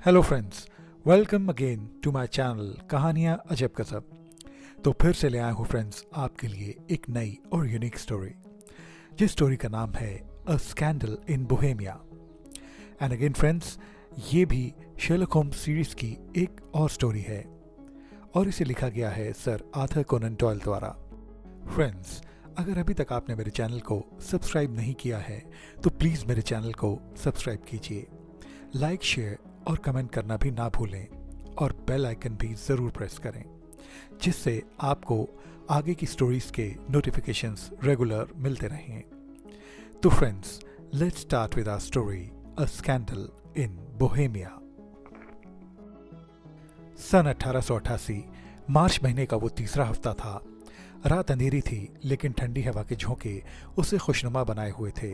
Hello friends, welcome again to my channel कहानियाँ अजब गजब। तो फिर से ले आया हूँ फ्रेंड्स आपके लिए एक नई और यूनिक स्टोरी, जिस स्टोरी का नाम है a scandal in Bohemia. And again friends, ये भी शेरलॉक होम्स सीरीज की एक और स्टोरी है और इसे लिखा गया है सर आर्थर कोनन डॉयल द्वारा। फ्रेंड्स, अगर अभी तक आपने मेरे चैनल को सब्सक्राइब नहीं किया है तो प्लीज़ मेरे चैनल को सब्सक्राइब कीजिए, लाइक शेयर और कमेंट करना भी ना भूलें और बेल आइकन भी ज़रूर प्रेस करें, जिससे आपको आगे की स्टोरीज़ के नोटिफिकेशंस रेगुलर मिलते रहें। तो friends, let's start with our story a scandal in Bohemia. सन 1888 मार्च महीने का वो तीसरा हफ्ता था। रात अंधेरी थी, लेकिन ठंडी हवा के झोंके उसे खुशनुमा बनाए हुए थे।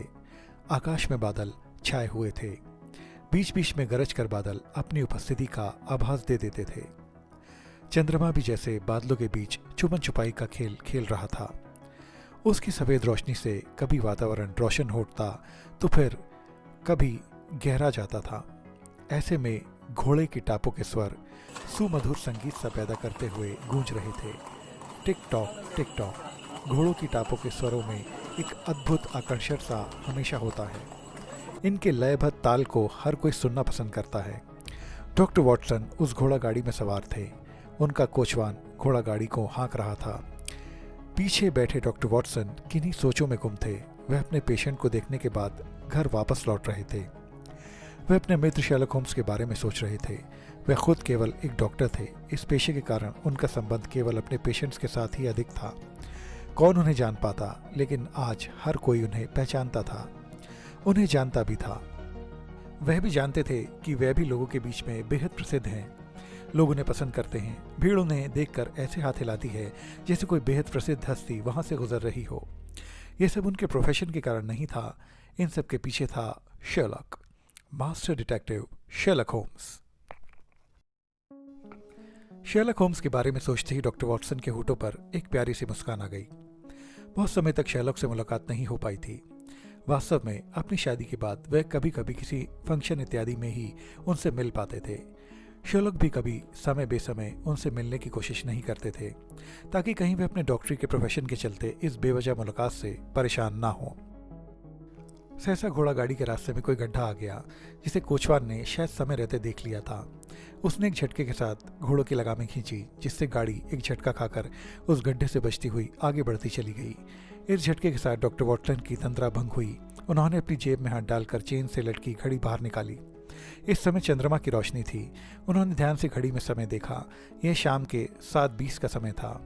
आकाश में बादल छाए हुए थे। बीच बीच में गरज कर बादल अपनी उपस्थिति का आभास दे देते थे। चंद्रमा भी जैसे बादलों के बीच छुपन छुपाई का खेल खेल रहा था। उसकी सफ़ेद रोशनी से कभी वातावरण रोशन होता तो फिर कभी गहरा जाता था। ऐसे में घोड़े की टापों के स्वर सुमधुर संगीत सा पैदा करते हुए गूंज रहे थे। टिक टॉक घोड़ों की टापों के स्वरों में एक अद्भुत आकर्षण सा हमेशा होता है। इनके लयबद्ध ताल को हर कोई सुनना पसंद करता है। डॉक्टर वॉटसन उस घोड़ा गाड़ी में सवार थे। उनका कोचवान घोड़ा गाड़ी को हाँक रहा था। पीछे बैठे डॉक्टर वॉटसन किन्हीं सोचों में गुम थे। वह अपने पेशेंट को देखने के बाद घर वापस लौट रहे थे। वह अपने मित्र शेरलॉक होम्स के बारे में सोच रहे थे। वह खुद केवल एक डॉक्टर थे। इस पेशे के कारण उनका संबंध केवल अपने पेशेंट्स के साथ ही अधिक था। कौन उन्हें जान पाता, लेकिन आज हर कोई उन्हें पहचानता था, उन्हें जानता भी था। वह भी जानते थे कि वह भी लोगों के बीच में बेहद प्रसिद्ध हैं। लोग उन्हें पसंद करते हैं। भीड़ उन्हें देखकर ऐसे हाथ हिलाती है जैसे कोई बेहद प्रसिद्ध हस्ती वहां से गुजर रही हो। यह सब उनके प्रोफेशन के कारण नहीं था। इन सब के पीछे था Sherlock, master detective Sherlock Holmes. Sherlock Holmes के बारे में सोचते ही डॉक्टर वॉटसन के होठों पर एक प्यारी सी मुस्कान आ गई। बहुत समय तक शेरलॉक से मुलाकात नहीं हो पाई थी। वास्तव में अपनी शादी के बाद वह कभी कभी किसी फंक्शन इत्यादि में ही उनसे मिल पाते थे। शेरलॉक भी कभी समय बेसमय उनसे मिलने की कोशिश नहीं करते थे, ताकि कहीं वे अपने डॉक्टरी के प्रोफेशन के चलते इस बेवजह मुलाकात से परेशान ना हो। सहसा घोड़ा गाड़ी के रास्ते में कोई गड्ढा आ गया, जिसे कोचवान ने शायद समय रहते देख लिया था। उसने एक झटके के साथ घोड़ों की लगामें खींची, जिससे गाड़ी एक झटका खाकर उस गड्ढे से बचती हुई आगे बढ़ती चली गई। इस झटके के साथ डॉक्टर वॉटसन की तंद्रा भंग हुई। उन्होंने अपनी जेब में हाथ डालकर चेन से लटकी घड़ी बाहर निकाली। इस समय चंद्रमा की रोशनी थी। उन्होंने ध्यान से घड़ी में समय देखा। यह शाम के 7:20 का समय था।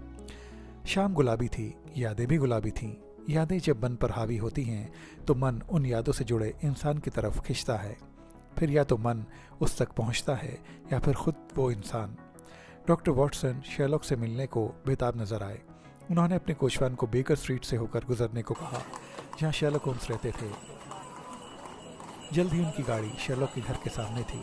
शाम गुलाबी थी, यादें भी गुलाबी थीं। यादें जब मन पर हावी होती हैं तो मन उन यादों से जुड़े इंसान की तरफ खिंचता है। फिर या तो मन उस तक पहुंचता है या फिर खुद वो इंसान। डॉक्टर वॉटसन शेरलॉक से मिलने को बेताब नजर आए। उन्होंने अपने कोचवान को बेकर स्ट्रीट से होकर गुजरने को कहा, जहाँ शेरलॉक होम्स रहते थे। जल्द ही उनकी गाड़ी शेरलॉक के घर के सामने थी।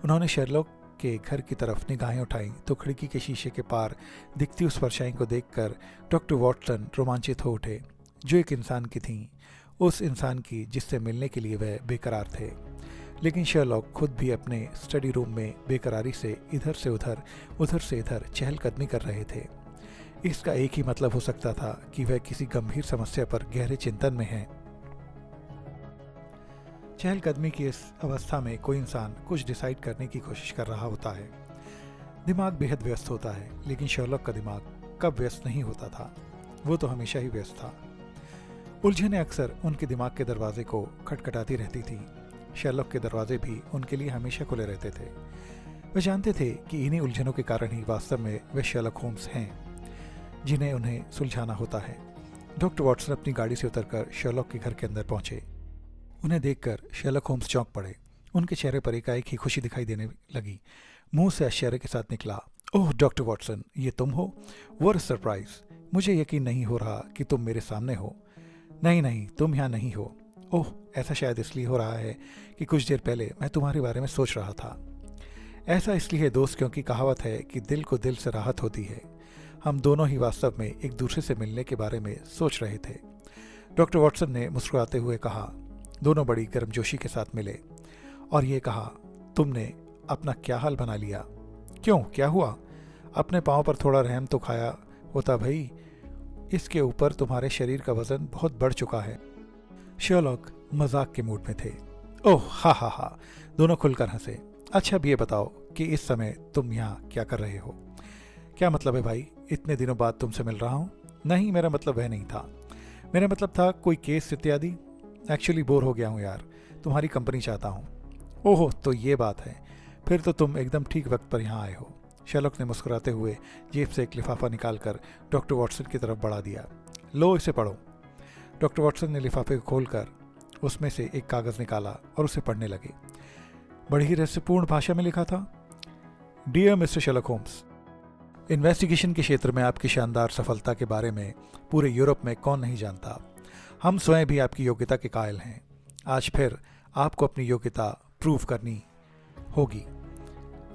उन्होंने शेरलॉक के घर की तरफ निगाहें उठाई तो खिड़की के शीशे के पार दिखती उस परछाई को देखकर डॉक्टर वॉटसन रोमांचित हो उठे, जो एक इंसान की थी, उस इंसान की जिससे मिलने के लिए वह बेकरार थे। लेकिन शेरलॉक खुद भी अपने स्टडी रूम में बेकरारी से इधर से उधर चहलकदमी कर रहे थे। इसका एक ही मतलब हो सकता था कि वह किसी गंभीर समस्या पर गहरे चिंतन में हैं। चहलकदमी की इस अवस्था में कोई इंसान कुछ डिसाइड करने की कोशिश कर रहा होता है। दिमाग बेहद व्यस्त होता है, लेकिन शेरलॉक का दिमाग कब व्यस्त नहीं होता था? वो तो हमेशा ही व्यस्त था। उलझनें अक्सर उनके दिमाग के दरवाजे को खटखटाती रहती थी। शेरलॉक के दरवाजे भी उनके लिए हमेशा खुले रहते थे। वे जानते थे कि इन्हीं उलझनों के कारण ही वास्तव में वे शेरलॉक होम्स हैं, जिन्हें उन्हें सुलझाना होता है। डॉक्टर वॉटसन अपनी गाड़ी से उतरकर शेरलॉक के घर के अंदर पहुंचे। उन्हें देखकर शेरलॉक होम्स चौंक पड़े। उनके चेहरे पर एकाएक ही खुशी दिखाई देने लगी। मुंह से आश्चर्य के साथ निकला, ओह डॉक्टर वॉटसन, ये तुम हो? What a surprise! मुझे यकीन नहीं हो रहा कि तुम मेरे सामने हो। नहीं, तुम यहाँ नहीं हो। ओह, ऐसा शायद इसलिए हो रहा है कि कुछ देर पहले मैं तुम्हारे बारे में सोच रहा था। ऐसा इसलिए है दोस्त, क्योंकि कहावत है कि दिल को दिल से राहत होती है। हम दोनों ही वास्तव में एक दूसरे से मिलने के बारे में सोच रहे थे। डॉक्टर वॉटसन ने मुस्कुराते हुए कहा। दोनों बड़ी गर्मजोशी के साथ मिले और ये कहा, तुमने अपना क्या हाल बना लिया? क्यों, क्या हुआ? अपने पाँव पर थोड़ा रहम तो खाया होता भाई। इसके ऊपर तुम्हारे शरीर का वजन बहुत बढ़ चुका है। शर्लॉक मजाक के मूड में थे। ओह हा हा हा, दोनों खुलकर हंसे। अच्छा अब ये बताओ कि इस समय तुम यहाँ क्या कर रहे हो? क्या मतलब है भाई, इतने दिनों बाद तुमसे मिल रहा हूँ? नहीं, मेरा मतलब वह नहीं था। मेरा मतलब था कोई केस इत्यादि। एक्चुअली बोर हो गया हूँ यार, तुम्हारी कंपनी चाहता हूँ। ओहो, तो ये बात है। फिर तो तुम एकदम ठीक वक्त पर यहाँ आए हो। शर्लॉक ने मुस्कुराते हुए जेब से एक लिफाफा निकालकर डॉक्टर वॉटसन की तरफ बढ़ा दिया। लो, इसे पढ़ो। डॉक्टर वॉटसन ने लिफाफे को खोलकर उसमें से एक कागज़ निकाला और उसे पढ़ने लगे। बड़ी ही रहस्यपूर्ण भाषा में लिखा था, dear mister Sherlock Holmes, investigation के क्षेत्र में आपकी शानदार सफलता के बारे में पूरे यूरोप में कौन नहीं जानता। हम स्वयं भी आपकी योग्यता के कायल हैं। आज फिर आपको अपनी योग्यता प्रूव करनी होगी।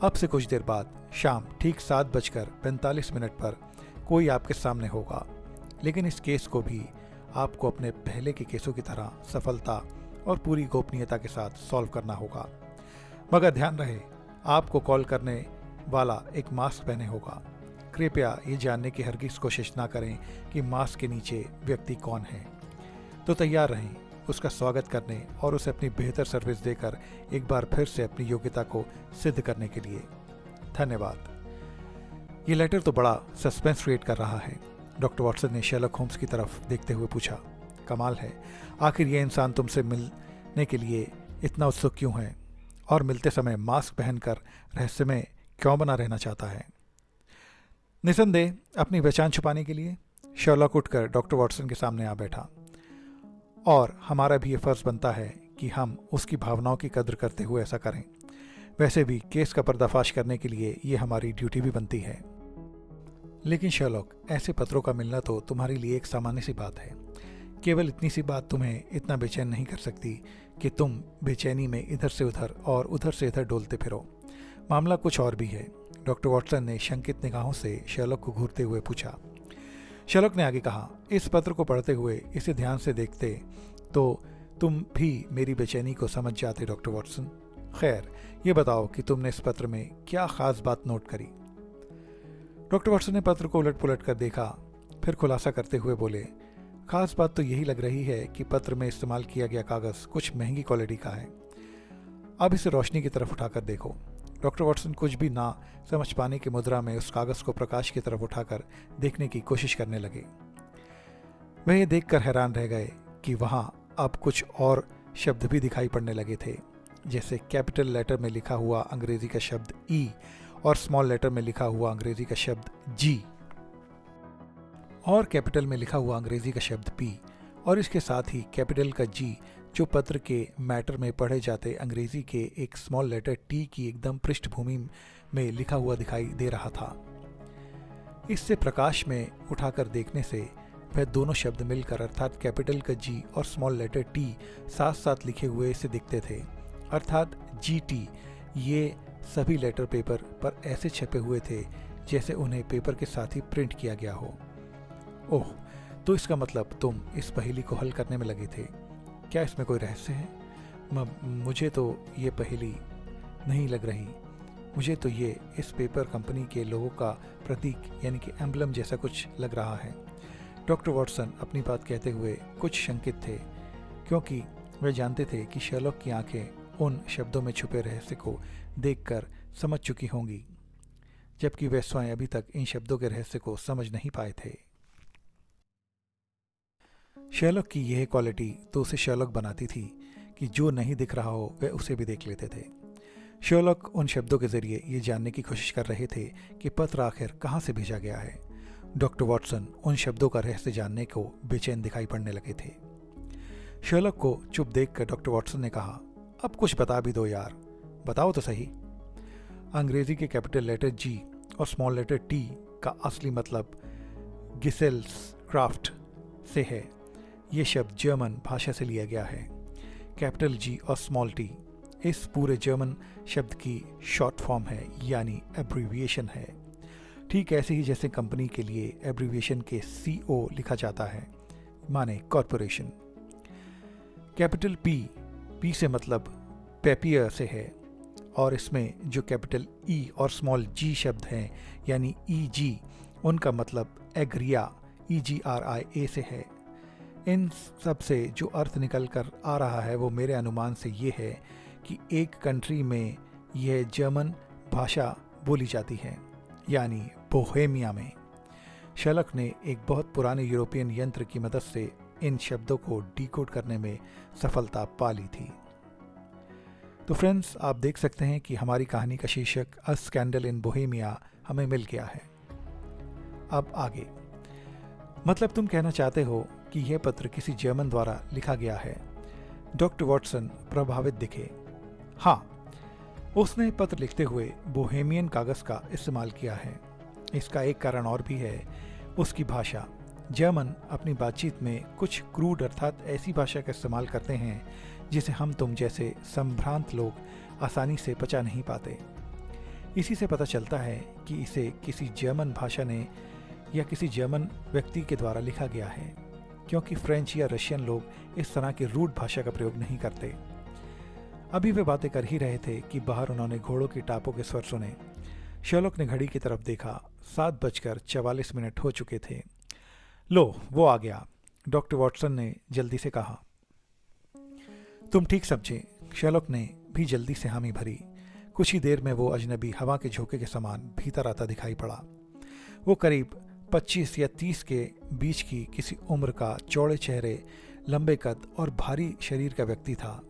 अब से कुछ देर बाद शाम ठीक 7:45 पर कोई आपके सामने होगा, लेकिन इस केस को भी आपको अपने पहले के केसों की तरह सफलता और पूरी गोपनीयता के साथ सॉल्व करना होगा। मगर ध्यान रहे, आपको कॉल करने वाला एक मास्क पहने होगा। कृपया ये जानने की हरगिज़ कोशिश ना करें कि मास्क के नीचे व्यक्ति कौन है। तो तैयार रहें उसका स्वागत करने और उसे अपनी बेहतर सर्विस देकर एक बार फिर से अपनी योग्यता को सिद्ध करने के लिए। धन्यवाद। ये लेटर तो बड़ा सस्पेंस क्रिएट कर रहा है। डॉक्टर वॉटसन ने शर्लॉक होम्स की तरफ देखते हुए पूछा। कमाल है, आखिर ये इंसान तुमसे मिलने के लिए इतना उत्सुक क्यों है और मिलते समय मास्क पहनकर रहस्यमय क्यों बना रहना चाहता है? निसंदेह अपनी पहचान छुपाने के लिए। शर्लॉक उठकर डॉक्टर वॉटसन के सामने आ बैठा। और हमारा भी ये फ़र्ज़ बनता है कि हम उसकी भावनाओं की कद्र करते हुए ऐसा करें। वैसे भी केस का पर्दाफाश करने के लिए ये हमारी ड्यूटी भी बनती है। लेकिन शर्लॉक, ऐसे पत्रों का मिलना तो तुम्हारे लिए एक सामान्य सी बात है। केवल इतनी सी बात तुम्हें इतना बेचैन नहीं कर सकती कि तुम बेचैनी में इधर से उधर और उधर से इधर डोलते फिरो। मामला कुछ और भी है। डॉक्टर वॉटसन ने शंकित निगाहों से शर्लॉक को घूरते हुए पूछा। शर्लॉक ने आगे कहा, इस पत्र को पढ़ते हुए इसे ध्यान से देखते तो तुम भी मेरी बेचैनी को समझ जाते डॉक्टर वॉटसन। खैर, ये बताओ कि तुमने इस पत्र में क्या खास बात नोट करी? डॉक्टर वॉटसन ने पत्र को उलट पुलट कर देखा, फिर खुलासा करते हुए बोले, खास बात तो यही लग रही है कि पत्र में इस्तेमाल किया गया कागज़ कुछ महंगी क्वालिटी का है। अब इसे रोशनी की तरफ उठाकर देखो। डॉक्टर वॉटसन कुछ भी ना समझ पाने की मुद्रा में उस कागज़ को प्रकाश की तरफ उठाकर देखने की कोशिश करने लगे। वह ये देखकर हैरान रह गए कि वहाँ अब कुछ और शब्द भी दिखाई पड़ने लगे थे, जैसे कैपिटल लेटर में लिखा हुआ अंग्रेजी का शब्द ई और स्मॉल लेटर में लिखा हुआ अंग्रेजी का शब्द जी और कैपिटल में लिखा हुआ अंग्रेजी का शब्द पी और इसके साथ ही कैपिटल का जी जो पत्र के मैटर में पढ़े जाते अंग्रेजी के एक स्मॉल लेटर टी की एकदम पृष्ठभूमि में लिखा हुआ दिखाई दे रहा था। इससे प्रकाश में उठाकर देखने से वह दोनों शब्द मिलकर अर्थात कैपिटल का जी और स्मॉल लेटर टी साथ साथ लिखे हुए से दिखते थे, अर्थात जी टी। ये सभी लेटर पेपर पर ऐसे छपे हुए थे जैसे उन्हें पेपर के साथ ही प्रिंट किया गया हो। ओह, तो इसका मतलब तुम इस पहेली को हल करने में लगे थे। क्या इसमें कोई रहस्य है? मुझे तो ये पहेली नहीं लग रही। मुझे तो ये इस पेपर कंपनी के लोगों का प्रतीक यानी कि एम्बलम जैसा कुछ लग रहा है। डॉक्टर वॉटसन अपनी बात कहते हुए कुछ शंकित थे, क्योंकि वे जानते थे कि शर्लॉक की आंखें उन शब्दों में छुपे रहस्य को देखकर समझ चुकी होंगी, जबकि वे स्वयं अभी तक इन शब्दों के रहस्य को समझ नहीं पाए थे। शर्लॉक की यह क्वालिटी तो उसे शर्लॉक बनाती थी कि जो नहीं दिख रहा हो वह उसे भी देख लेते थे। शर्लॉक उन शब्दों के जरिए ये जानने की कोशिश कर रहे थे कि पत्र आखिर कहाँ से भेजा गया है। डॉक्टर वॉटसन उन शब्दों का रहस्य जानने को बेचैन दिखाई पड़ने लगे थे। शर्लॉक को चुप देखकर डॉक्टर वॉटसन ने कहा, अब कुछ बता भी दो यार, बताओ तो सही। अंग्रेजी के कैपिटल लेटर जी और स्मॉल लेटर टी का असली मतलब गिसेल्स क्राफ्ट से है। ये शब्द जर्मन भाषा से लिया गया है। कैपिटल जी और स्मॉल टी इस पूरे जर्मन शब्द की शॉर्ट फॉर्म है, यानी एब्रीविएशन है। ठीक ऐसे ही जैसे कंपनी के लिए एब्रीविएशन के CO लिखा जाता है, माने कॉरपोरेशन। कैपिटल पी से मतलब पेपियर से है। और इसमें जो कैपिटल ई और स्मॉल जी शब्द हैं यानी ई जी, उनका मतलब एग्रिया EGRIA से है। इन सब से जो अर्थ निकल कर आ रहा है वो मेरे अनुमान से ये है कि एक कंट्री में यह जर्मन भाषा बोली जाती है, यानी बोहेमिया में। शर्लक ने एक बहुत पुराने यूरोपियन यंत्र की मदद से इन शब्दों को डिकोड करने में सफलता पा ली थी। तो फ्रेंड्स, आप देख सकते हैं कि हमारी कहानी का शीर्षक अ स्कैंडल इन बोहेमिया हमें मिल गया है। अब आगे, मतलब तुम कहना चाहते हो कि यह पत्र किसी जर्मन द्वारा लिखा गया है। डॉक्टर वॉटसन प्रभावित दिखे। हाँ, उसने पत्र लिखते हुए बोहेमियन कागज का इस्तेमाल किया है। इसका एक कारण और भी है, उसकी भाषा। जर्मन अपनी बातचीत में कुछ क्रूड अर्थात ऐसी भाषा का इस्तेमाल करते हैं जिसे हम तुम जैसे संभ्रांत लोग आसानी से पचा नहीं पाते। इसी से पता चलता है कि इसे किसी जर्मन भाषा ने या किसी जर्मन व्यक्ति के द्वारा लिखा गया है, क्योंकि फ्रेंच या रशियन लोग इस तरह की रूड भाषा का प्रयोग नहीं करते। अभी वे बातें कर ही रहे थे कि बाहर उन्होंने घोड़ों की टापों के स्वर सुने। शर्लक ने घड़ी की तरफ देखा। 7:44 हो चुके थे। लो, वो आ गया, डॉक्टर वॉटसन ने जल्दी से कहा। तुम ठीक समझे। शर्लक ने भी जल्दी से हामी भरी। कुछ ही देर में वो अजनबी हवा के झोंके के समान भीतर आता दिखाई पड़ा। वो करीब 25 या 30 के बीच की किसी उम्र का, चौड़े चेहरे, लंबे कद और भारी शरीर का व्यक्ति था।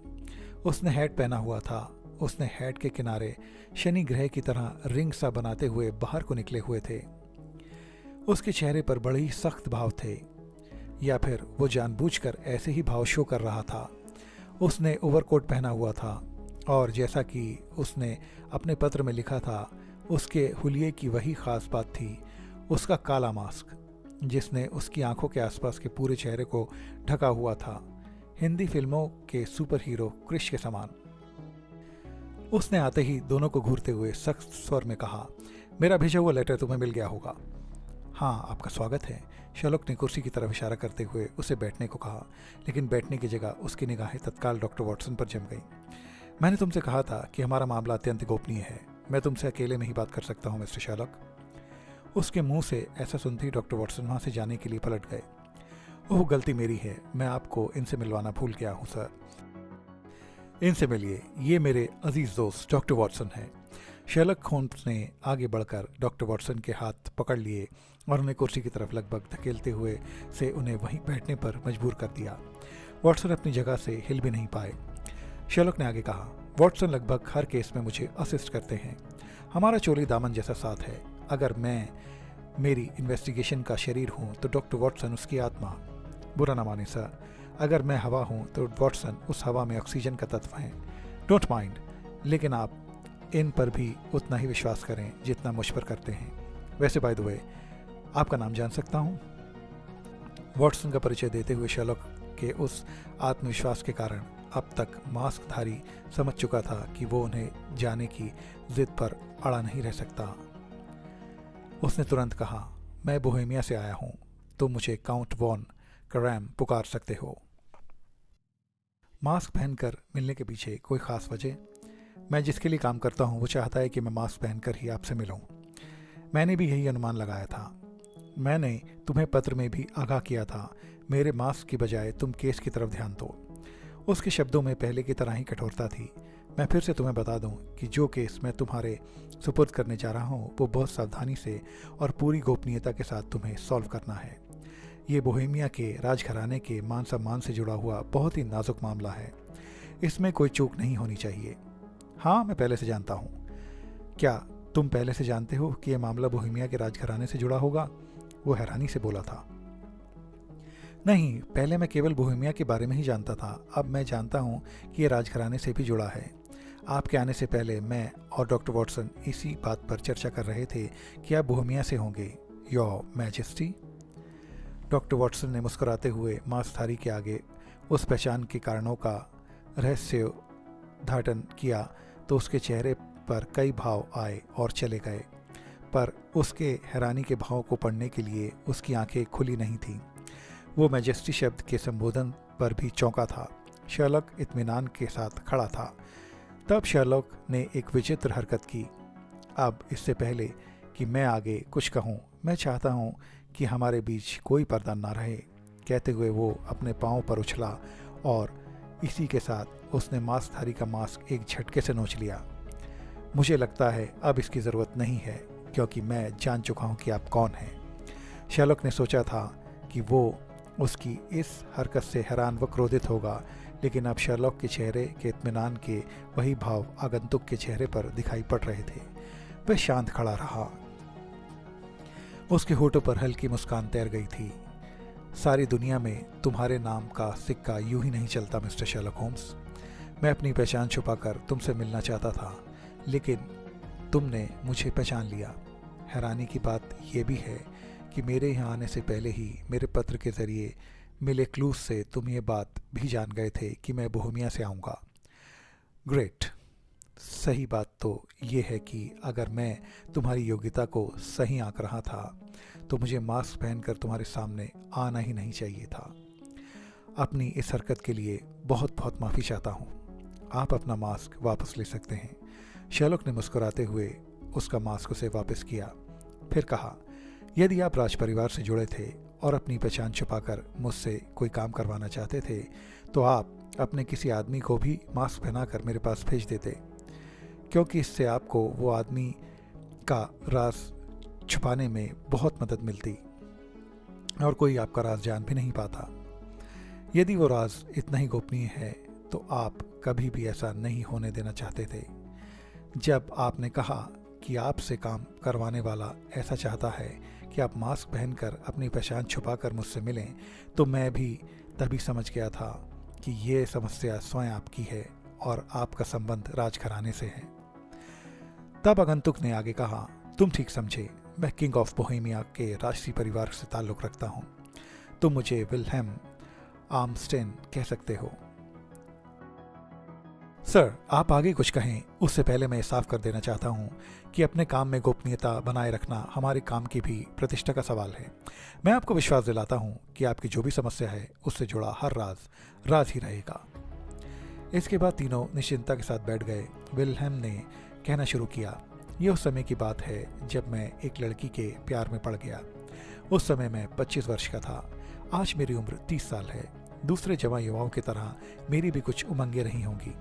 उसने हैट पहना हुआ था। उसने हैट के किनारे शनि ग्रह की तरह रिंग सा बनाते हुए बाहर को निकले हुए थे। उसके चेहरे पर बड़े ही सख्त भाव थे, या फिर वो जानबूझकर ऐसे ही भाव शो कर रहा था। उसने ओवरकोट पहना हुआ था और जैसा कि उसने अपने पत्र में लिखा था, उसके हुलिये की वही खास बात थी, उसका काला मास्क, जिसने उसकी आंखों के आसपास के पूरे चेहरे को ढका हुआ था, हिंदी फिल्मों के सुपर हीरो क्रिश के समान। उसने आते ही दोनों को घूरते हुए सख्त स्वर में कहा, मेरा भेजा हुआ लेटर तुम्हें मिल गया होगा। हाँ, आपका स्वागत है। शर्लक ने कुर्सी की तरफ इशारा करते हुए उसे बैठने को कहा, लेकिन बैठने की जगह उसकी निगाहें तत्काल डॉक्टर वॉटसन पर जम गईं। मैंने तुमसे कहा था कि हमारा मामला अत्यंत गोपनीय है। मैं तुमसे अकेले में ही बात कर सकता हूँ मिस्टर शर्लक। उसके मुंह से ऐसा सुनते ही डॉक्टर वॉटसन वहाँ से जाने के लिए पलट गए। ओह, गलती मेरी है, मैं आपको इनसे मिलवाना भूल गया हूँ सर। इनसे मिलिए, ये मेरे अजीज दोस्त डॉक्टर वॉटसन हैं। शर्लक होम्स ने आगे बढ़कर डॉक्टर वॉटसन के हाथ पकड़ लिए और उन्हें कुर्सी की तरफ लगभग धकेलते हुए से उन्हें वहीं बैठने पर मजबूर कर दिया। वॉटसन अपनी जगह से हिल भी नहीं पाए। शर्लक ने आगे कहा, वॉटसन लगभग हर केस में मुझे असिस्ट करते हैं। हमारा चोली दामन जैसा साथ है। अगर मैं मेरी इन्वेस्टिगेशन का शरीर हूँ तो डॉक्टर वॉटसन उसकी आत्मा। बुरा ना माने सर, अगर मैं हवा हूँ तो वॉटसन उस हवा में ऑक्सीजन का तत्व है। डोंट माइंड, लेकिन आप इन पर भी उतना ही विश्वास करें जितना मुझ पर करते हैं। वैसे बाय द वे, आपका नाम जान सकता हूँ? वॉटसन का परिचय देते हुए शर्लक के उस आत्मविश्वास के कारण अब तक मास्कधारी समझ चुका था कि वो उन्हें जाने की जिद पर अड़ा नहीं रह सकता। उसने तुरंत कहा, मैं बोहेमिया से आया हूँ, तुम मुझे काउंट वॉन करैम पुकार सकते हो। मास्क पहनकर मिलने के पीछे कोई ख़ास वजह? मैं जिसके लिए काम करता हूँ वो चाहता है कि मैं मास्क पहनकर ही आपसे मिलूँ। मैंने भी यही अनुमान लगाया था। मैंने तुम्हें पत्र में भी आगाह किया था, मेरे मास्क की बजाय तुम केस की तरफ ध्यान दो। उसके शब्दों में पहले की तरह ही कठोरता थी। मैं फिर से तुम्हें बता दूं कि जो केस मैं तुम्हारे सुपुर्द करने जा रहा हूं वो बहुत सावधानी से और पूरी गोपनीयता के साथ तुम्हें सॉल्व करना है। ये बोहेमिया के राजघराने के मान सम्मान से जुड़ा हुआ बहुत ही नाजुक मामला है। इसमें कोई चूक नहीं होनी चाहिए। हाँ, मैं पहले से जानता हूँ। क्या तुम पहले से जानते हो कि यह मामला बोहेमिया के राजघराने से जुड़ा होगा? वो हैरानी से बोला था। नहीं, पहले मैं केवल बोहेमिया के बारे में ही जानता था। अब मैं जानता हूँ कि यह राजघराने से भी जुड़ा है। आपके आने से पहले मैं और डॉक्टर वॉटसन इसी बात पर चर्चा कर रहे थे कि आप बोहेमिया से होंगे, योर मैजेस्टी। डॉक्टर वॉटसन ने मुस्कुराते हुए मास्कधारी के आगे उस पहचान के कारणों का रहस्योद्घाटन किया तो उसके चेहरे पर कई भाव आए और चले गए, पर उसके हैरानी के भाव को पढ़ने के लिए उसकी आंखें खुली नहीं थीं। वो मैजेस्टी शब्द के संबोधन पर भी चौंका था। शर्लक इत्मीनान के साथ खड़ा था। तब शर्लॉक ने एक विचित्र हरकत की। अब इससे पहले कि मैं आगे कुछ कहूँ, मैं चाहता हूँ कि हमारे बीच कोई पर्दा ना रहे, कहते हुए वो अपने पाँव पर उछला और इसी के साथ उसने मास्कधारी का मास्क एक झटके से नोच लिया। मुझे लगता है अब इसकी ज़रूरत नहीं है, क्योंकि मैं जान चुका हूँ कि आप कौन हैं। शर्लॉक ने सोचा था कि वो उसकी इस हरकत से हैरान व क्रोधित होगा, लेकिन अब शर्लॉक के चेहरे के इत्मीनान के वही भाव आगंतुक के चेहरे पर दिखाई पड़ रहे थे। वह शांत खड़ा रहा। उसके होठों पर हल्की मुस्कान तैर गई थी। सारी दुनिया में तुम्हारे नाम का सिक्का यूं ही नहीं चलता मिस्टर शर्लॉक होम्स। मैं अपनी पहचान छुपाकर तुमसे मिलना चाहता था, लेकिन तुमने मुझे पहचान लिया। हैरानी की बात यह भी है कि मेरे यहाँ आने से पहले ही मेरे पत्र के ज़रिए मिले क्लूज से तुम ये बात भी जान गए थे कि मैं बोहेमिया से आऊँगा। ग्रेट। सही बात तो ये है कि अगर मैं तुम्हारी योग्यता को सही आंक रहा था तो मुझे मास्क पहनकर तुम्हारे सामने आना ही नहीं चाहिए था। अपनी इस हरकत के लिए बहुत बहुत माफ़ी चाहता हूँ। आप अपना मास्क वापस ले सकते हैं। शर्लॉक ने मुस्कुराते हुए उसका मास्क उसे वापस किया, फिर कहा, यदि आप राज परिवार से जुड़े थे और अपनी पहचान छुपाकर मुझसे कोई काम करवाना चाहते थे तो आप अपने किसी आदमी को भी मास्क पहनाकर मेरे पास भेज देते, क्योंकि इससे आपको वो आदमी का राज छुपाने में बहुत मदद मिलती और कोई आपका राज जान भी नहीं पाता। यदि वो राज इतना ही गोपनीय है तो आप कभी भी ऐसा नहीं होने देना चाहते थे। जब आपने कहा कि आपसे काम करवाने वाला ऐसा चाहता है कि आप मास्क पहनकर अपनी पहचान छुपाकर मुझसे मिलें, तो मैं भी तभी समझ गया था कि ये समस्या स्वयं आपकी है और आपका संबंध राजघराने से है। तब आगंतुक ने आगे कहा, तुम ठीक समझे, मैं किंग ऑफ बोहेमिया के राष्ट्रीय परिवार से ताल्लुक़ रखता हूँ। तुम मुझे विल्हेम आर्मस्टेन कह सकते हो। सर, आप आगे कुछ कहें उससे पहले मैं साफ कर देना चाहता हूँ कि अपने काम में गोपनीयता बनाए रखना हमारे काम की भी प्रतिष्ठा का सवाल है। मैं आपको विश्वास दिलाता हूँ कि आपकी जो भी समस्या है उससे जुड़ा हर राज ही रहेगा। इसके बाद तीनों निश्चिंतता के साथ बैठ गए। विल्हेम ने कहना शुरू किया, ये उस समय की बात है जब मैं एक लड़की के प्यार में पड़ गया। उस समय मैं 25 वर्ष का था। आज मेरी उम्र 30 साल है। दूसरे जवान युवाओं की तरह मेरी भी कुछ उमंगें रही होंगी।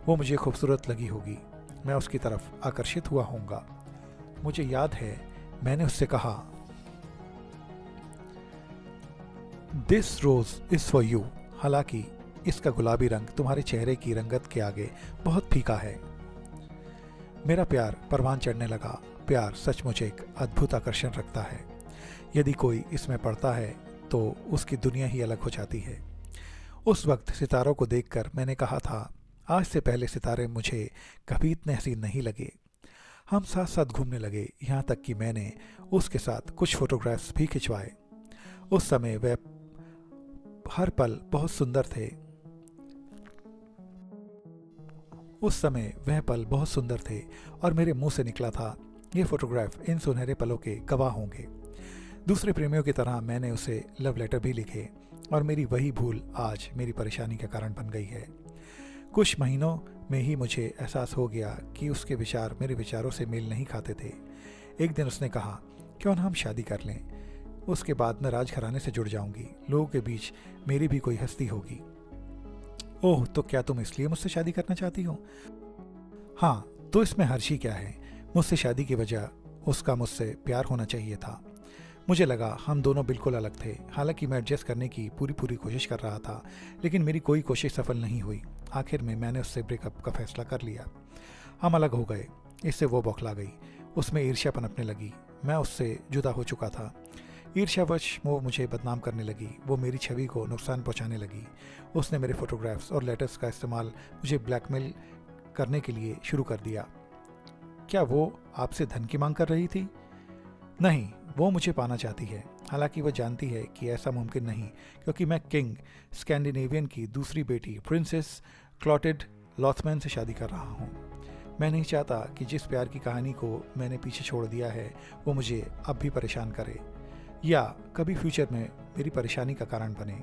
वो मुझे खूबसूरत लगी होगी। मैं उसकी तरफ आकर्षित हुआ होऊंगा। मुझे याद है मैंने उससे कहा, this rose is for you. हालांकि इसका गुलाबी रंग तुम्हारे चेहरे की रंगत के आगे बहुत फीका है। मेरा प्यार परवान चढ़ने लगा। प्यार सचमुच एक अद्भुत आकर्षण रखता है। यदि कोई इसमें पड़ता है तो उसकी दुनिया ही अलग हो जाती है। उस वक्त सितारों को देखकर मैंने कहा था, आज से पहले सितारे मुझे कभी इतने हसीन नहीं लगे। हम साथ साथ घूमने लगे, यहाँ तक कि मैंने उसके साथ कुछ फोटोग्राफ्स भी खिंचवाए। उस समय वह हर पल बहुत सुंदर थे। और मेरे मुंह से निकला था, ये फोटोग्राफ इन सुनहरे पलों के गवाह होंगे। दूसरे प्रेमियों की तरह मैंने उसे लव लेटर भी लिखे और मेरी वही भूल आज मेरी परेशानी का कारण बन गई है। कुछ महीनों में ही मुझे एहसास हो गया कि उसके विचार मेरे विचारों से मेल नहीं खाते थे। एक दिन उसने कहा, क्यों ना हम शादी कर लें। उसके बाद मैं राजघराने से जुड़ जाऊंगी। लोगों के बीच मेरी भी कोई हस्ती होगी। ओह, तो क्या तुम इसलिए मुझसे शादी करना चाहती हो? हाँ, तो इसमें हर्ष ही क्या है। मुझसे शादी की वजह उसका मुझसे प्यार होना चाहिए था। मुझे लगा हम दोनों बिल्कुल अलग थे। हालांकि मैं एडजस्ट करने की पूरी कोशिश कर रहा था, लेकिन मेरी कोई कोशिश सफल नहीं हुई। आखिर में मैंने उससे ब्रेकअप का फैसला कर लिया। हम अलग हो गए। इससे वो बौखला गई। उसमें ईर्ष्या पनपने लगी। मैं उससे जुदा हो चुका था। ईर्ष्यावश वो मुझे बदनाम करने लगी। वो मेरी छवि को नुकसान पहुंचाने लगी। उसने मेरे फोटोग्राफ्स और लेटर्स का इस्तेमाल मुझे ब्लैकमेल करने के लिए शुरू कर दिया। क्या वो आपसे धन की मांग कर रही थी? नहीं, वो मुझे पाना चाहती है। हालांकि वह जानती है कि ऐसा मुमकिन नहीं, क्योंकि मैं किंग स्कैंडिनेवियन की दूसरी बेटी प्रिंसेस क्लॉटेड लॉथमैन से शादी कर रहा हूँ। मैं नहीं चाहता कि जिस प्यार की कहानी को मैंने पीछे छोड़ दिया है वो मुझे अब भी परेशान करे या कभी फ्यूचर में मेरी परेशानी का कारण बने।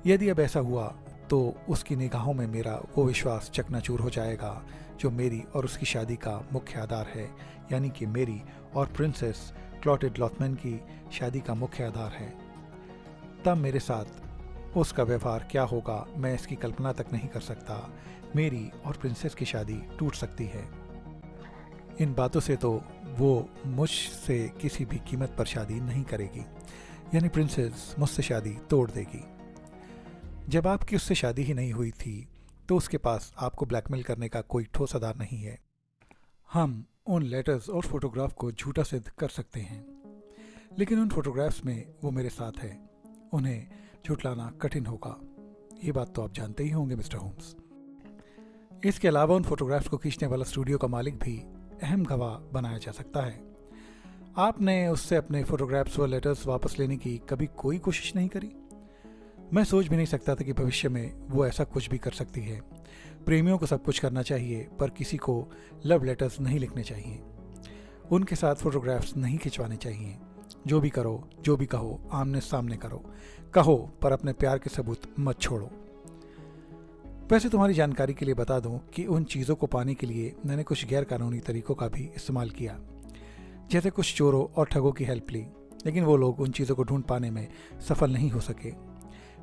यदि अब ऐसा हुआ तो उसकी निगाहों में मेरा वो विश्वास चकनाचूर हो जाएगा जो मेरी और उसकी शादी का मुख्य आधार है, यानी कि मेरी और प्रिंसेस क्लॉटेड लॉथमैन की शादी का मुख्य आधार है। तब मेरे साथ उसका व्यवहार क्या होगा मैं इसकी कल्पना तक नहीं कर सकता। मेरी और प्रिंसेस की शादी टूट सकती है। इन बातों से तो वो मुझसे किसी भी कीमत पर शादी नहीं करेगी, यानी प्रिंसेस मुझसे शादी तोड़ देगी। जब आपकी उससे शादी ही नहीं हुई थी तो उसके पास आपको ब्लैकमेल करने का कोई ठोस आधार नहीं है। हम उन लेटर्स और फोटोग्राफ को झूठा सिद्ध कर सकते हैं, लेकिन उन फोटोग्राफ्स में वो मेरे साथ है, उन्हें झुठलाना कठिन होगा। ये बात तो आप जानते ही होंगे मिस्टर होम्स। इसके अलावा उन फोटोग्राफ्स को खींचने वाला स्टूडियो का मालिक भी अहम गवाह बनाया जा सकता है। आपने उससे अपने फोटोग्राफ्स व लेटर्स वापस लेने की कभी कोई कोशिश नहीं करी। मैं सोच भी नहीं सकता था कि भविष्य में वो ऐसा कुछ भी कर सकती है। प्रेमियों को सब कुछ करना चाहिए, पर किसी को लव लेटर्स नहीं लिखने चाहिए, उनके साथ फोटोग्राफ्स नहीं खिंचवाने चाहिए। जो भी करो, जो भी कहो, आमने सामने कहो, पर अपने प्यार के सबूत मत छोड़ो। वैसे तुम्हारी जानकारी के लिए बता दूं कि उन चीज़ों को पाने के लिए मैंने कुछ गैर कानूनी तरीकों का भी इस्तेमाल किया, जैसे कुछ चोरों और ठगों की हेल्प ली, लेकिन वो लोग उन चीज़ों को ढूंढ पाने में सफल नहीं हो सके।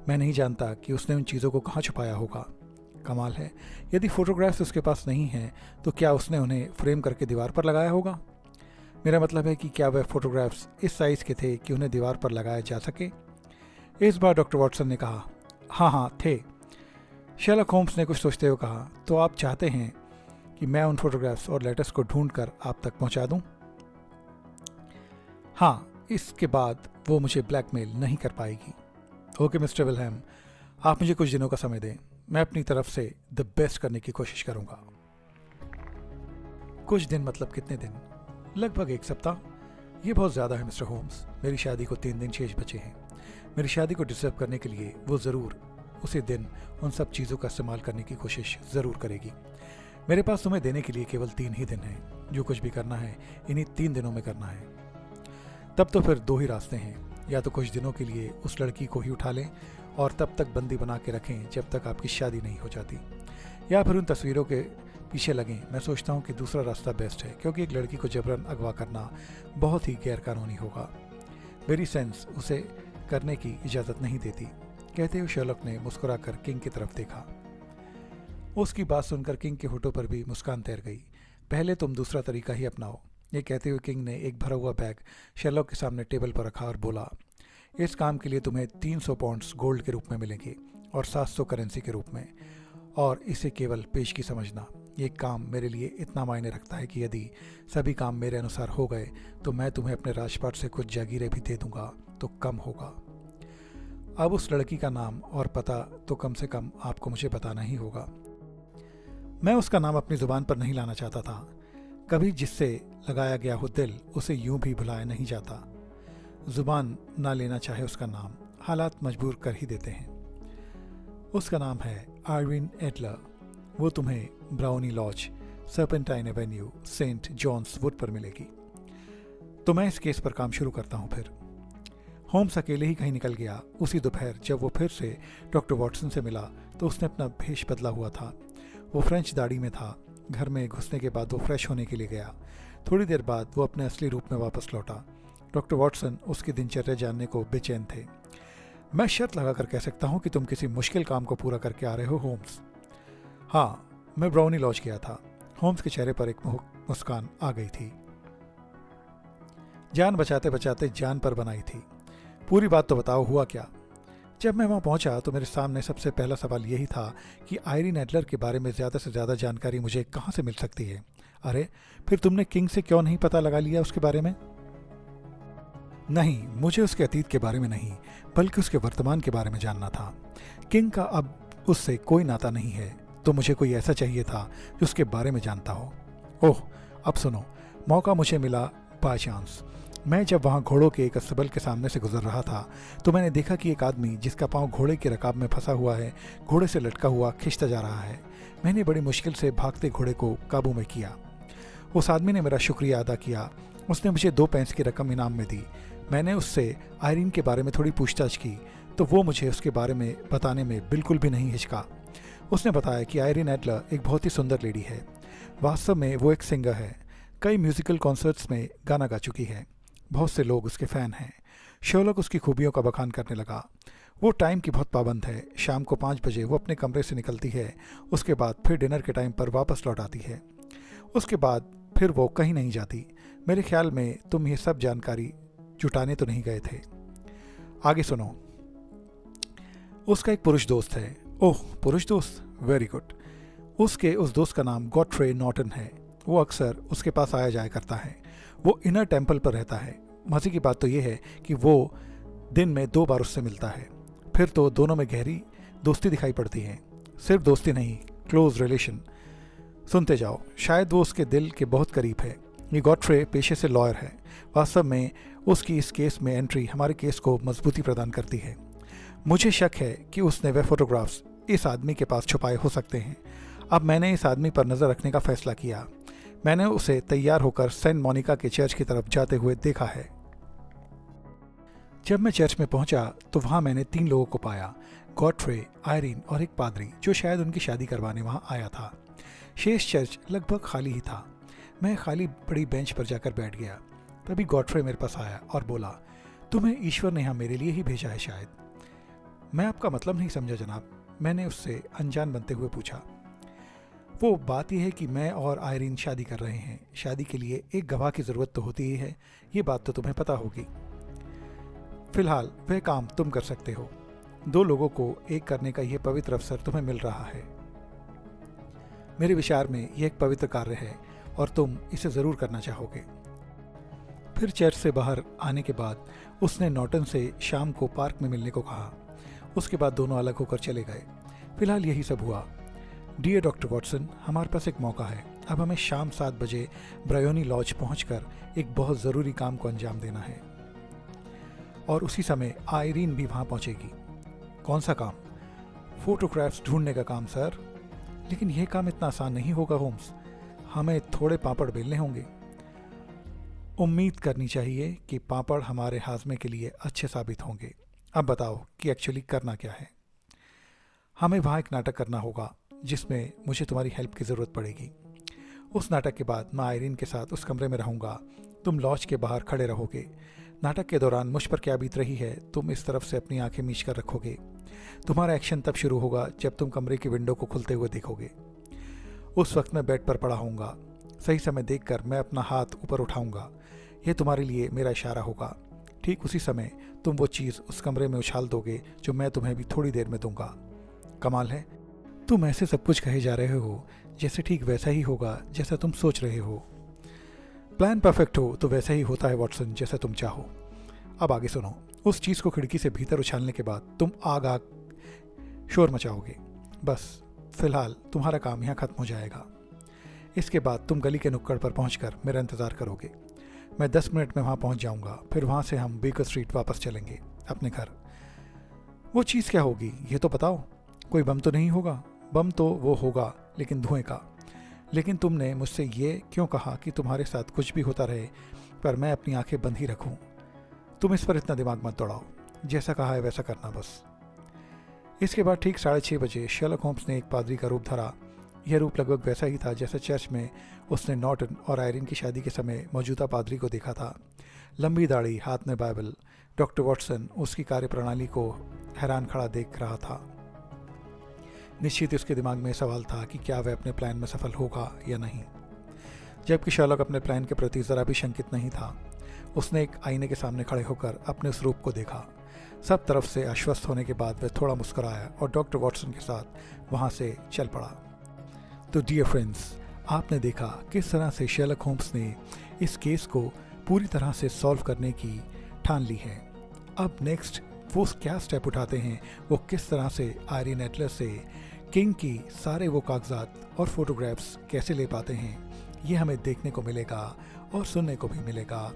मैं नहीं जानता कि उसने उन चीज़ों को कहाँ छुपाया होगा। कमाल है, यदि फोटोग्राफ्स उसके पास नहीं हैं तो क्या उसने उन्हें फ्रेम करके दीवार पर लगाया होगा? मेरा मतलब है कि क्या वह फोटोग्राफ्स इस साइज़ के थे कि उन्हें दीवार पर लगाया जा सके? इस बार डॉक्टर वॉटसन ने कहा, हाँ थे। शेरलॉक होम्स ने कुछ सोचते हुए कहा, तो आप चाहते हैं कि मैं उन फोटोग्राफ्स और लेटर्स को ढूंढकर आप तक पहुंचा दूं? हाँ, इसके बाद वो मुझे ब्लैकमेल नहीं कर पाएगी। ओके मिस्टर विलहेम, आप मुझे कुछ दिनों का समय दें, मैं अपनी तरफ से द बेस्ट करने की कोशिश करूंगा। कुछ दिन मतलब कितने दिन? लगभग 1 सप्ताह। ये बहुत ज़्यादा है मिस्टर होम्स। मेरी शादी को 3 दिन शेष बचे हैं। मेरी शादी को डिस्टर्ब करने के लिए वो ज़रूर उसी दिन उन सब चीज़ों का इस्तेमाल करने की कोशिश ज़रूर करेगी। मेरे पास तुम्हें देने के लिए केवल 3 ही दिन हैं। जो कुछ भी करना है इन्हीं 3 दिनों में करना है। तब तो फिर 2 ही रास्ते हैं, या तो कुछ दिनों के लिए उस लड़की को ही उठा लें और तब तक बंदी बना के रखें जब तक आपकी शादी नहीं हो जाती, या फिर उन तस्वीरों के पीछे लगें। मैं सोचता हूँ कि दूसरा रास्ता बेस्ट है, क्योंकि एक लड़की को जबरन अगवा करना बहुत ही गैरकानूनी होगा। मेरी सेंस उसे करने की इजाज़त नहीं देती। कहते हुए शेरलॉक ने मुस्कुराकर किंग की तरफ देखा। उसकी बात सुनकर किंग के होठों पर भी मुस्कान तैर गई। पहले तुम दूसरा तरीका ही अपनाओ। ये कहते हुए किंग ने एक भरा हुआ बैग शेरलॉक के सामने टेबल पर रखा और बोला, इस काम के लिए तुम्हें 300 पाउंड्स गोल्ड के रूप में मिलेंगे और 700 करेंसी के रूप में, और इसे केवल पेशगी समझना। ये काम मेरे लिए इतना मायने रखता है कि यदि सभी काम मेरे अनुसार हो गए तो मैं तुम्हें अपने राजपाट से कुछ जागीरें भी दे दूंगा तो कम होगा। अब उस लड़की का नाम और पता तो कम से कम आपको मुझे बताना ही होगा। मैं उसका नाम अपनी ज़ुबान पर नहीं लाना चाहता था। कभी जिससे लगाया गया हो दिल, उसे यूं भी भुलाया नहीं जाता। ज़ुबान ना लेना चाहे उसका नाम, हालात मजबूर कर ही देते हैं। उसका नाम है आयरीन एडलर। वो तुम्हें Briony Lodge, Serpentine Avenue, Saint John's Wood पर मिलेगी। तो मैं इस केस पर काम शुरू करता हूँ। फिर होम्स अकेले ही कहीं निकल गया। उसी दोपहर जब वो फिर से डॉक्टर वॉटसन से मिला तो उसने अपना भेष बदला हुआ था। वो फ्रेंच दाढ़ी में था। घर में घुसने के बाद वो फ्रेश होने के लिए गया। थोड़ी देर बाद वो अपने असली रूप में वापस लौटा। डॉक्टर वॉटसन उसकी दिनचर्या जानने को बेचैन थे। मैं शर्त लगाकर कह सकता हूँ कि तुम किसी मुश्किल काम को पूरा करके आ रहे हो होम्स। हाँ, मैं ब्राउनी लॉज गया था। होम्स के चेहरे पर एक मुस्कान आ गई थी। जान बचाते बचाते जान पर बनाई थी। पूरी बात तो बताओ, हुआ क्या? जब मैं वहाँ पहुँचा तो मेरे सामने सबसे पहला सवाल यही था कि आयरीन एडलर के बारे में ज़्यादा से ज़्यादा जानकारी मुझे कहाँ से मिल सकती है। अरे, फिर तुमने किंग से क्यों नहीं पता लगा लिया उसके बारे में? नहीं, मुझे उसके अतीत के बारे में नहीं, बल्कि उसके वर्तमान के बारे में जानना था। किंग का अब उससे कोई नाता नहीं है, तो मुझे कोई ऐसा चाहिए था जो उसके बारे में जानता हो। ओह, अब सुनो, मौका मुझे मिला बाय चांस। मैं जब वहाँ घोड़ों के एक अस्तबल के सामने से गुजर रहा था तो मैंने देखा कि एक आदमी जिसका पाँव घोड़े के रकाब में फंसा हुआ है, घोड़े से लटका हुआ खिंचता जा रहा है। मैंने बड़ी मुश्किल से भागते घोड़े को काबू में किया। उस आदमी ने मेरा शुक्रिया अदा किया। उसने मुझे 2 पेंस की रकम इनाम में दी। मैंने उससे आयरीन के बारे में थोड़ी पूछताछ की तो वो मुझे उसके बारे में बताने में बिल्कुल भी नहीं हिचका। उसने बताया कि आयरीन एडलर एक बहुत ही सुंदर लेडी है। वास्तव में वो एक सिंगर है, कई म्यूज़िकल कॉन्सर्ट्स में गाना गा चुकी है, बहुत से लोग उसके फ़ैन हैं। शर्लॉक उसकी खूबियों का बखान करने लगा। वो टाइम की बहुत पाबंद है, शाम को 5 बजे वो अपने कमरे से निकलती है, उसके बाद फिर डिनर के टाइम पर वापस लौट आती है। उसके बाद फिर वो कहीं नहीं जाती। मेरे ख्याल में तुम ये सब जानकारी जुटाने तो नहीं गए थे। आगे सुनो। उसका एक पुरुष दोस्त है। ओह, पुरुष दोस्त, वेरी गुड। उसके उस दोस्त का नाम गॉडफ्रे नॉर्टन है। वो अक्सर उसके पास आया जाया करता है। वो इनर टेम्पल पर रहता है। मज़े की बात तो ये है कि वो दिन में 2 बार उससे मिलता है। फिर तो दोनों में गहरी दोस्ती दिखाई पड़ती है। सिर्फ दोस्ती नहीं, क्लोज रिलेशन। सुनते जाओ, शायद वो उसके दिल के बहुत करीब है। ये गॉडफ्रे पेशे से लॉयर है। वास्तव में उसकी इस केस में एंट्री हमारे केस को मजबूती प्रदान करती है। मुझे शक है कि उसने वह फोटोग्राफ्स इस आदमी के पास छुपाए हो सकते हैं। अब मैंने इस आदमी पर नज़र रखने का फैसला किया। मैंने उसे तैयार होकर सेंट मोनिका के चर्च की तरफ जाते हुए देखा है। जब मैं चर्च में पहुंचा तो वहां मैंने 3 लोगों को पाया, गॉडफ्रे, आयरीन और एक पादरी जो शायद उनकी शादी करवाने वहां आया था। शेष चर्च लगभग खाली ही था। मैं खाली बड़ी बेंच पर जाकर बैठ गया। तभी गॉडफ्रे मेरे पास आया और बोला, तुम्हें ईश्वर ने यहाँ मेरे लिए ही भेजा है शायद। मैं आपका मतलब नहीं समझा जनाब, मैंने उससे अनजान बनते हुए पूछा। वो बात यह है कि मैं और आयरीन शादी कर रहे हैं। शादी के लिए एक गवाह की ज़रूरत तो होती ही है, ये बात तो तुम्हें पता होगी। फिलहाल वह काम तुम कर सकते हो। 2 लोगों को एक करने का यह पवित्र अवसर तुम्हें मिल रहा है। मेरे विचार में यह एक पवित्र कार्य है और तुम इसे ज़रूर करना चाहोगे। फिर चर्च से बाहर आने के बाद उसने नॉर्टन से शाम को पार्क में मिलने को कहा। उसके बाद दोनों अलग होकर चले गए। फिलहाल यही सब हुआ। डियर डॉक्टर वॉटसन, हमारे पास एक मौका है। अब हमें शाम 7 बजे ब्रायोनी लॉज पहुंचकर एक बहुत ज़रूरी काम को अंजाम देना है और उसी समय आयरीन भी वहां पहुंचेगी। कौन सा काम? फोटोग्राफ्स ढूंढने का काम सर। लेकिन यह काम इतना आसान नहीं होगा होम्स, हमें थोड़े पापड़ बेलने होंगे। उम्मीद करनी चाहिए कि पापड़ हमारे हाजमे के लिए अच्छे साबित होंगे। अब बताओ कि एक्चुअली करना क्या है। हमें वहाँ एक नाटक करना होगा जिसमें मुझे तुम्हारी हेल्प की ज़रूरत पड़ेगी। उस नाटक के बाद मैं आयरीन के साथ उस कमरे में रहूँगा। तुम लॉज के बाहर खड़े रहोगे। नाटक के दौरान मुझ पर क्या बीत रही है तुम इस तरफ से अपनी आंखें मीच कर रखोगे। तुम्हारा एक्शन तब शुरू होगा जब तुम कमरे की विंडो को खुलते हुए देखोगे। उस वक्त मैं बेड पर पड़ा होऊंगा। सही समय देखकर मैं अपना हाथ ऊपर उठाऊंगा। यह तुम्हारे लिए मेरा इशारा होगा। ठीक उसी समय तुम वो चीज़ उस कमरे में उछाल दोगे जो मैं तुम्हें भी थोड़ी देर में दूंगा। कमाल है, तुम ऐसे सब कुछ कहे जा रहे हो जैसे ठीक वैसा ही होगा जैसा तुम सोच रहे हो। प्लान परफेक्ट हो तो वैसा ही होता है वॉटसन, जैसा तुम चाहो। अब आगे सुनो। उस चीज़ को खिड़की से भीतर उछालने के बाद तुम आग शोर मचाओगे। बस फिलहाल तुम्हारा काम यहाँ खत्म हो जाएगा। इसके बाद तुम गली के नुक्कड़ पर पहुंचकर मेरा इंतज़ार करोगे। मैं 10 मिनट में वहाँ पहुँच जाऊँगा। फिर वहाँ से हम बेकर स्ट्रीट वापस चलेंगे अपने घर। वो चीज़ क्या होगी ये तो बताओ। कोई बम तो नहीं होगा? बम तो वो होगा लेकिन धुएं का। लेकिन तुमने मुझसे ये क्यों कहा कि तुम्हारे साथ कुछ भी होता रहे पर मैं अपनी आंखें बंद ही रखूं? तुम इस पर इतना दिमाग मत दौड़ाओ। जैसा कहा है वैसा करना बस। इसके बाद ठीक 6:30 बजे शर्लक होम्स ने एक पादरी का रूप धरा। यह रूप लगभग वैसा ही था जैसे चर्च में उसने नॉर्टन और आयरीन की शादी के समय मौजूदा पादरी को देखा था। लंबी दाढ़ी, हाथ में बाइबल। डॉक्टर वॉटसन उसकी कार्यप्रणाली को हैरान खड़ा देख रहा था। निश्चित उसके दिमाग में सवाल था कि क्या वह अपने प्लान में सफल होगा या नहीं, जबकि शर्लक अपने प्लान के प्रति ज़रा भी शंकित नहीं था। उसने एक आईने के सामने खड़े होकर अपने उस रूप को देखा। सब तरफ से आश्वस्त होने के बाद वह थोड़ा मुस्कुराया और डॉक्टर वॉटसन के साथ वहाँ से चल पड़ा। तो डियर फ्रेंड्स, आपने देखा किस तरह से शर्लक होम्स ने इस केस को पूरी तरह से सॉल्व करने की ठान ली है। अब नेक्स्ट वो क्या स्टेप उठाते हैं, वो किस तरह से आयरीन एडलर से किंग की सारे वो कागजात और फोटोग्राफ्स कैसे ले पाते हैं, ये हमें देखने को मिलेगा और सुनने को भी मिलेगा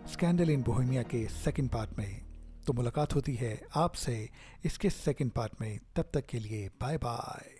स्कैंडल इन बोहेमिया के सेकंड पार्ट में। तो मुलाकात होती है आपसे इसके सेकंड पार्ट में। तब तक के लिए बाय बाय।